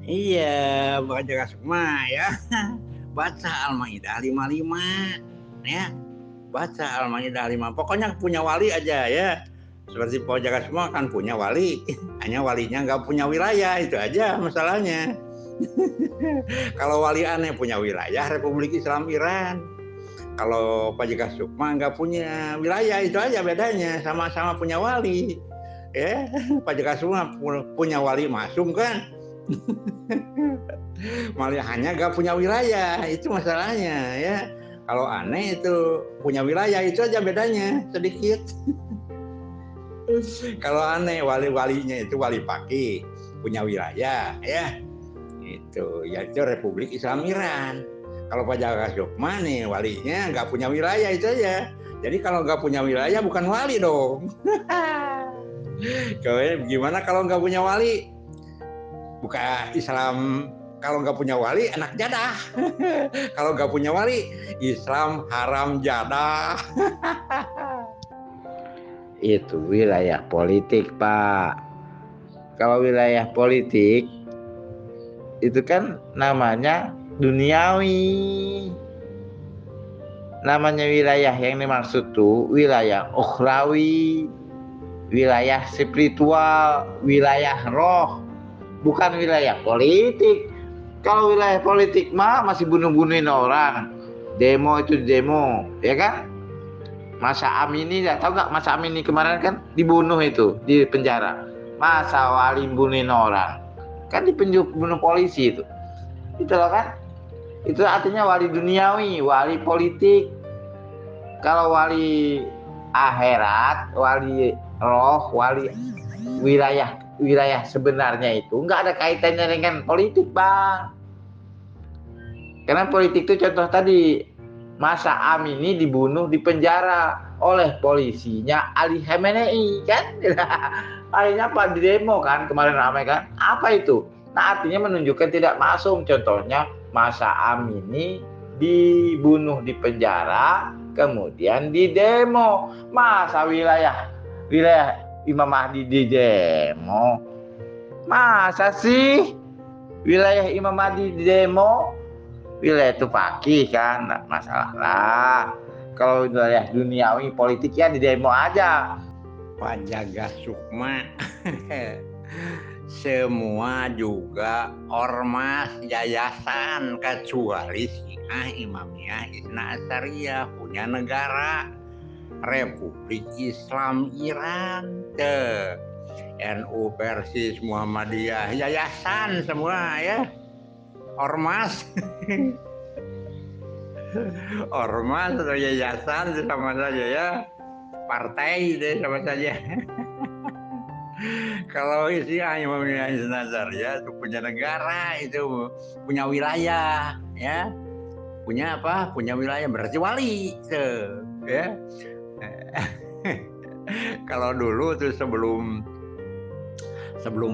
Iya, baca Sukma ya. Baca Al-Maidah 55 ya. Baca Al-Maidah 5. Pokoknya punya wali aja ya. Seperti Pak Jaka semua kan punya wali, hanya walinya nggak punya wilayah, itu aja masalahnya. Kalau wali aneh punya wilayah Republik Islam Iran. Kalau Pak Jaka Sukma nggak punya wilayah, itu aja bedanya. Sama-sama punya wali. Ya, Pak Jaka Sukma punya wali Masum kan. Malah hanya nggak punya wilayah, itu masalahnya ya. Kalau aneh itu punya wilayah, itu aja bedanya sedikit. Kalau aneh wali-walinya itu wali paki, punya wilayah ya. Itu Republik Islam Iran. Kalau Pak Jaka Sukma nih walinya nggak punya wilayah, itu aja. Jadi kalau nggak punya wilayah bukan wali dong. Gimana kalau nggak punya wali? Bukan Islam. Kalau nggak punya wali anak jadah. Kalau nggak punya wali Islam haram jadah. Itu wilayah politik, Pak. Kalau wilayah politik itu kan namanya duniawi. Namanya wilayah yang dimaksud tuh wilayah ukhrawi, wilayah spiritual, wilayah roh, bukan wilayah politik. Kalau wilayah politik mah masih bunuh-bunuhin orang, demo itu demo, ya kan? Masa Amini, tahu nggak Masa Amini kemarin kan dibunuh itu di penjara. Masa wali bunuhin orang, kan dibunuh polisi itu loh kan? Itu artinya wali duniawi, wali politik. Kalau wali akhirat, wali roh, wali wilayah sebenarnya itu nggak ada kaitannya dengan politik, Bang. Karena politik itu contoh tadi, Masa Amini dibunuh di penjara oleh polisinya Ali Khamenei kan? Akhirnya apa, di demo kan kemarin ramai kan? Apa itu? Nah, artinya menunjukkan tidak masuk. Contohnya Masa Amini dibunuh di penjara, kemudian di demo. Masa wilayah Imam Mahdi di demo? Masa sih wilayah Imam Mahdi di demo? Wilayah itu pakih kan, nggak masalah lah. Kalau wilayah duniawi politik ya di demo aja. Pak Jaka Sukma semua juga ormas yayasan kecuali Syiah Imamiyah Isna Asyariyah punya negara Republik Islam Iran. NU Persis Muhammadiyah yayasan semua ya, ormas. Ormas atau yayasan sama saja ya, partai deh sama saja. Kalau Syiah Imamiyah Isna Asyariyah itu punya negara, itu punya wilayah ya, punya apa, punya wilayah berarti wali tuh ya. Kalau dulu tuh sebelum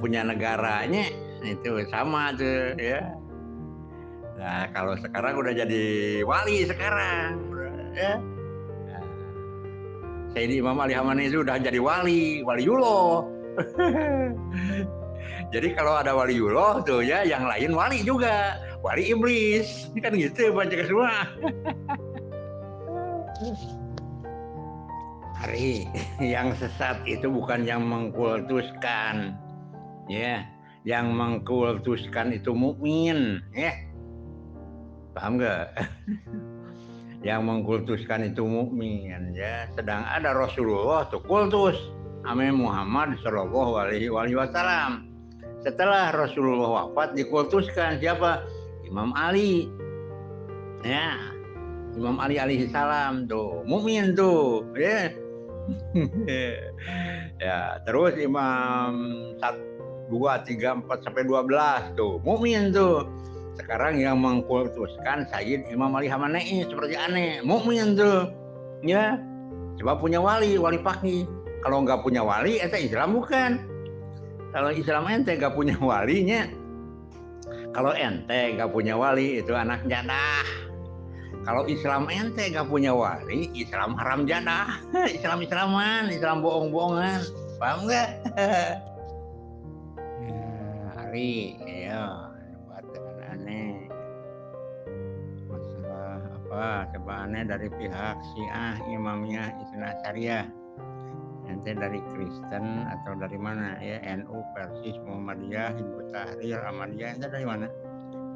punya negaranya itu sama tuh ya. Nah kalau sekarang udah jadi wali sekarang ya. Sayyidi Imam Ali Khamenei itu udah jadi waliullah. Jadi kalau ada waliullah tuh ya, yang lain wali juga, wali iblis kan gitu baca semua. Hari yang sesat itu bukan yang mengkultuskan ya, yang mengkultuskan itu mukmin ya, paham nggak? Yang mengkultuskan itu mukmin ya, sedang ada Rasulullah tuh kultus ame Muhammad Shallallahu Alaihi Wasallam. Setelah Rasulullah wafat dikultuskan siapa? Imam Ali ya, Imam Ali alaihi salam tuh mukmin tuh ya. Ya terus Imam 1, 2, 3, 4 sampai 12 tuh mukmin tuh. Sekarang yang mengkultuskan Sayyid Imam Ali Khamenei seperti aneh, mukmin tuh ya. Coba punya wali paki. Kalau nggak punya wali itu Islam bukan. Kalau Islam ente nggak punya walinya, kalau ente nggak punya wali itu anak jadah. Kalau Islam ente nggak punya wali, Islam haram jadah. Islam-Islaman, Islam bohong-bohongan, paham nggak? Hari ya. Wah, coba aneh dari pihak Syiah, Imamiyah, Isna Syariah. Ente dari Kristen atau dari mana ya? NU, Persis, Muhammadiyah, Hizbut Tahrir, Ahmadiyah, ente dari mana?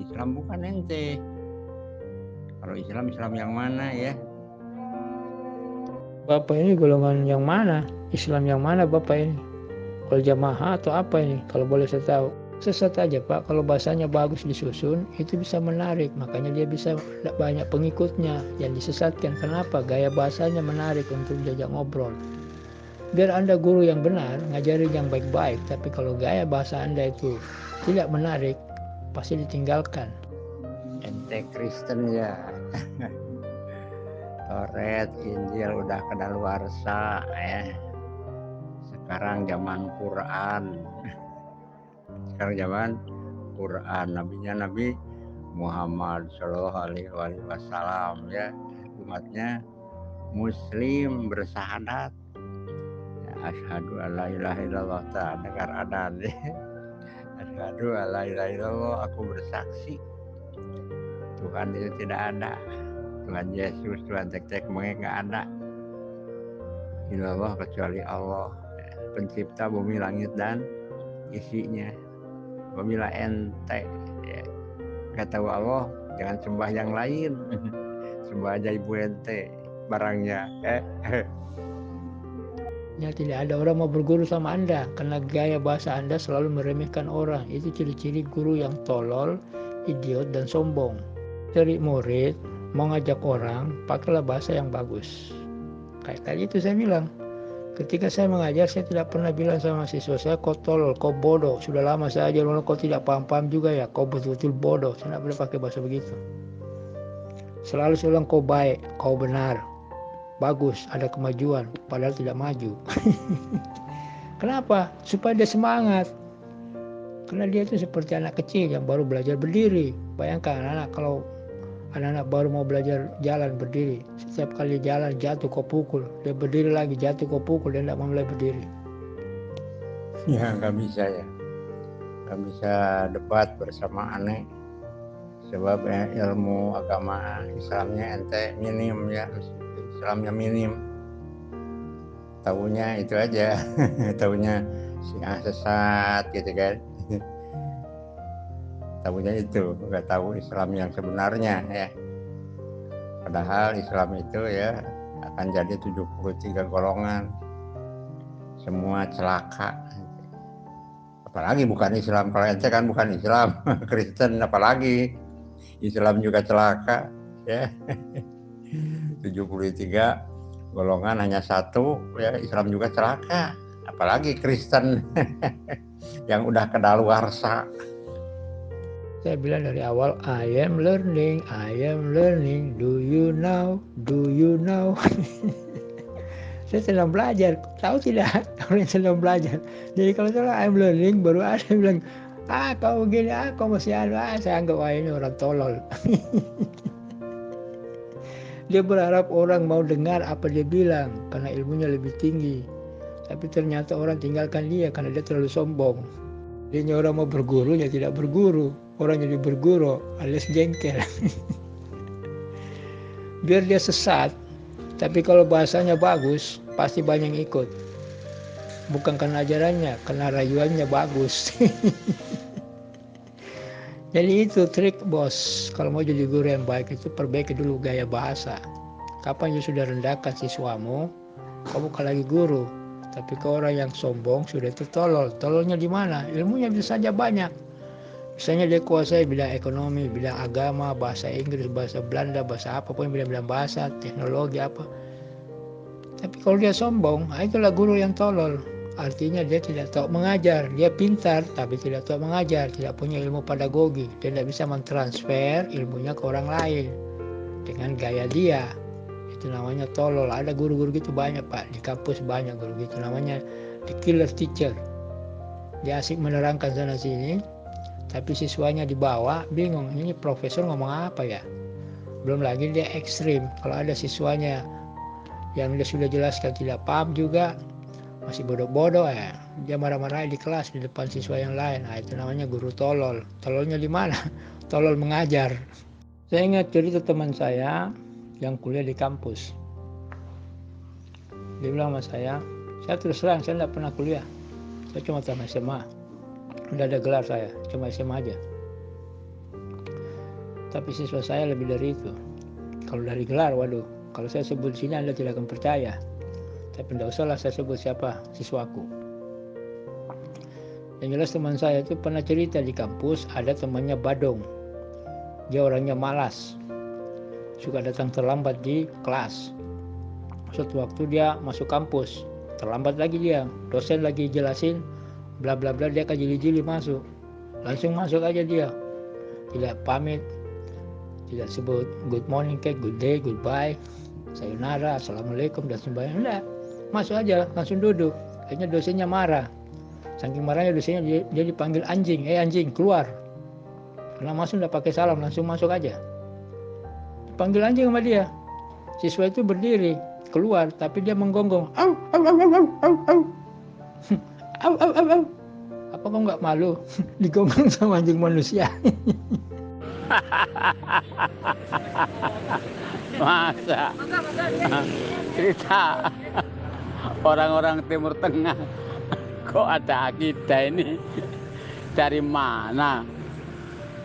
Islam bukan ente. Kalau Islam, Islam yang mana ya? Bapak ini golongan yang mana? Islam yang mana Bapak ini? Kalau jamaah atau apa ini? Kalau boleh saya tahu. Sesat aja Pak, kalau bahasanya bagus disusun, itu bisa menarik. Makanya dia bisa banyak pengikutnya yang disesatkan. Kenapa? Gaya bahasanya menarik untuk diajak ngobrol. Biar Anda guru yang benar, ngajarin yang baik-baik. Tapi kalau gaya bahasa Anda itu tidak menarik, pasti ditinggalkan. Ente Kristen ya. Toret, Injil udah kadaluarsa ya. Sekarang zaman Quran. Sekarang zaman Quran. Nabinya Nabi Muhammad Shallallahu Alaihi Wasallam ya. Umatnya Muslim bersahadat. Ya, asyhadu alla ilaha illallah, tak dengar adzan. Asyhadu alla ilaha illallah, aku bersaksi Tuhan itu tidak ada. Tuhan Yesus, Tuhan cek nggak ada. Ilallah kecuali Allah, pencipta bumi langit dan isinya. Apabila ente ya, nggak tahu Allah, jangan sembah yang lain. Sembah aja ibu ente barangnya. Ya, tidak ada orang mau berguru sama Anda karena gaya bahasa Anda selalu meremehkan orang. Itu ciri-ciri guru yang tolol, idiot, dan sombong. Cari murid, mau ngajak orang, pakailah bahasa yang bagus. Kayak tadi itu saya bilang, ketika saya mengajar, saya tidak pernah bilang sama siswa saya, kau tolol, kau bodoh. Sudah lama saya ajar, kau tidak paham-paham juga ya, kau betul-betul bodoh. Saya tidak boleh pakai bahasa begitu. Selalu saya bilang, kau baik, kau benar, bagus, ada kemajuan, padahal tidak maju. Kenapa? Supaya dia semangat. Karena dia itu seperti anak kecil yang baru belajar berdiri. Bayangkan anak-anak baru mau belajar jalan berdiri. Setiap kali jalan jatuh kau pukul, dia berdiri lagi, jatuh kau pukul, dia tidak mau mulai berdiri. Ya nggak bisa ya, nggak bisa debat bersama aneh. Sebab ilmu agama Islamnya ente minim ya, Islamnya minim. Tahunya itu aja, tahunya Syiah sesat gitu kan. Tahunya itu, nggak tahu Islam yang sebenarnya ya. Padahal Islam itu ya akan jadi 73 golongan. Semua celaka. Apalagi bukan Islam, kalau ente kan bukan Islam, Kristen, apalagi Islam juga celaka ya. 73 golongan hanya satu ya, Islam juga celaka, apalagi Kristen yang udah kadaluarsa. Saya bilang dari awal, I am learning, do you know? Saya sedang belajar, tahu tidak? Orang yang sedang belajar. Jadi kalau saya I am learning, baru ada yang bilang, kau begini, kau masih saya anggap ini orang tolol. Dia berharap orang mau dengar apa dia bilang, karena ilmunya lebih tinggi. Tapi ternyata orang tinggalkan dia, karena dia terlalu sombong. Dia orang mau berguru, ya tidak berguru. Orang jadi berguru alias jengkel. Biar dia sesat, tapi kalau bahasanya bagus pasti banyak yang ikut. Bukan karena ajarannya, karena rayuannya bagus. Jadi itu trik bos, kalau mau jadi guru yang baik itu perbaiki dulu gaya bahasa. Kapan you sudah rendahkan siswamu, kamu bukan lagi guru. Tapi ke orang yang sombong sudah itu tolol. Tololnya di mana? Ilmunya bisa saja banyak. Misalnya dia kuasai bidang ekonomi, bidang agama, bahasa Inggris, bahasa Belanda, bahasa apapun, bidang-bidang bahasa, teknologi apa. Tapi kalau dia sombong, itulah guru yang tolol. Artinya dia tidak tahu mengajar. Dia pintar, tapi tidak tahu mengajar. Tidak punya ilmu pedagogi. Dia tidak bisa mentransfer ilmunya ke orang lain dengan gaya dia. Itu namanya tolol. Ada guru-guru gitu banyak Pak. Di kampus banyak guru gitu. Namanya the killer teacher. Dia asik menerangkan sana sini, tapi siswanya di bawah bingung, ini profesor ngomong apa ya. Belum lagi dia ekstrim, kalau ada siswanya yang dia sudah jelaskan tidak paham juga, masih bodoh-bodoh ya, dia marah-marah di kelas di depan siswa yang lain. Itu namanya guru tolol. Tololnya di mana? Tolol mengajar. Saya ingat cerita teman saya yang kuliah di kampus. Dia bilang sama saya terus terang, saya tidak pernah kuliah. Saya cuma tamat SMA. Udah ada gelar saya, cuma SMA aja. Tapi siswa saya lebih dari itu. Kalau dari gelar, waduh, kalau saya sebut sini Anda tidak akan percaya. Tapi tidak usahlah saya sebut siapa siswaku. Yang jelas teman saya itu pernah cerita di kampus ada temannya badong. Dia orangnya malas, suka datang terlambat di kelas. Suatu waktu dia masuk kampus, terlambat lagi dia, dosen lagi jelasin bla bla bla, dia kejili-jili masuk, langsung masuk aja dia, tidak pamit, tidak sebut good morning, good day, goodbye, sayonara, assalamualaikum dan sebagainya, enggak, masuk aja, langsung duduk. Kayaknya dosennya marah, saking marahnya dosennya dia dipanggil anjing, anjing keluar, karena masuk udah pakai salam, langsung masuk aja, panggil anjing sama dia. Siswa itu berdiri keluar, tapi dia menggonggong, au au au au au au au au au au. Apa kau nggak malu digonggong sama anjing manusia? Masa cerita orang-orang Timur Tengah kok ada akidah ini dari mana?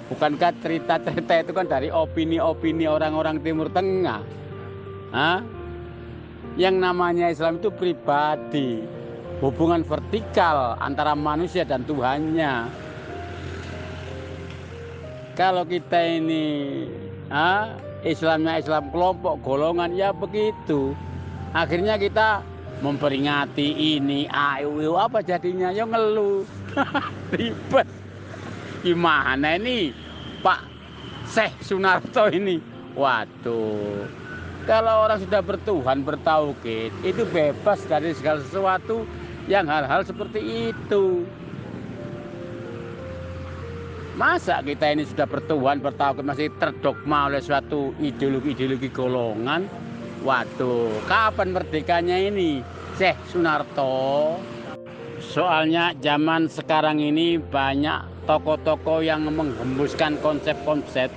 Bukankah cerita-cerita itu kan dari opini-opini orang-orang Timur Tengah? Hah? Yang namanya Islam itu pribadi, hubungan vertikal antara manusia dan Tuhannya. Kalau kita ini Islamnya Islam kelompok golongan, ya begitu. Akhirnya kita memperingati ini, ayo apa jadinya? Ya ngeluh. Ribet. Gimana ini Pak Syekh Sunarto ini? Waduh, kalau orang sudah bertuhan, bertauhid, itu bebas dari segala sesuatu yang hal-hal seperti itu. Masa kita ini sudah bertuhan, bertauhid, masih terdogma oleh suatu ideologi-ideologi golongan? Waduh, kapan merdekanya ini Syekh Sunarto? Soalnya zaman sekarang ini banyak tokoh-tokoh yang menghembuskan konsep-konsep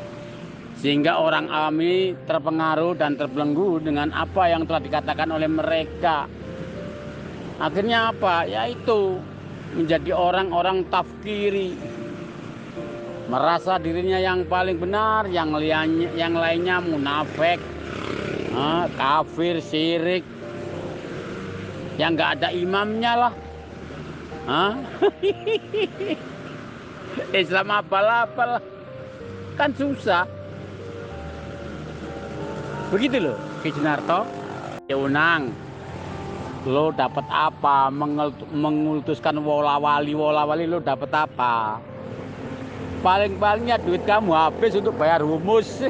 sehingga orang awam ini terpengaruh dan terbelenggu dengan apa yang telah dikatakan oleh mereka. Akhirnya apa? Yaitu menjadi orang-orang tafkiri, merasa dirinya yang paling benar, yang lainnya munafik, kafir, syirik, yang nggak ada imamnya lah. Islam apalah, kan susah. Begitu loh, Ki Sunarto. Unang, lo dapat apa? Mengultuskan wolawali lo dapat apa? Paling-palingnya duit kamu habis untuk bayar humus.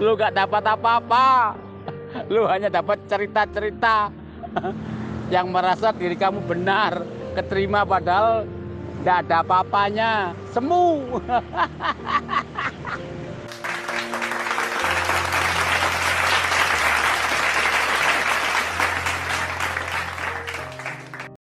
Lo gak dapat apa-apa. Lo hanya dapat cerita-cerita yang merasa diri kamu benar, keterima padahal tidak ada apa-apanya, semu.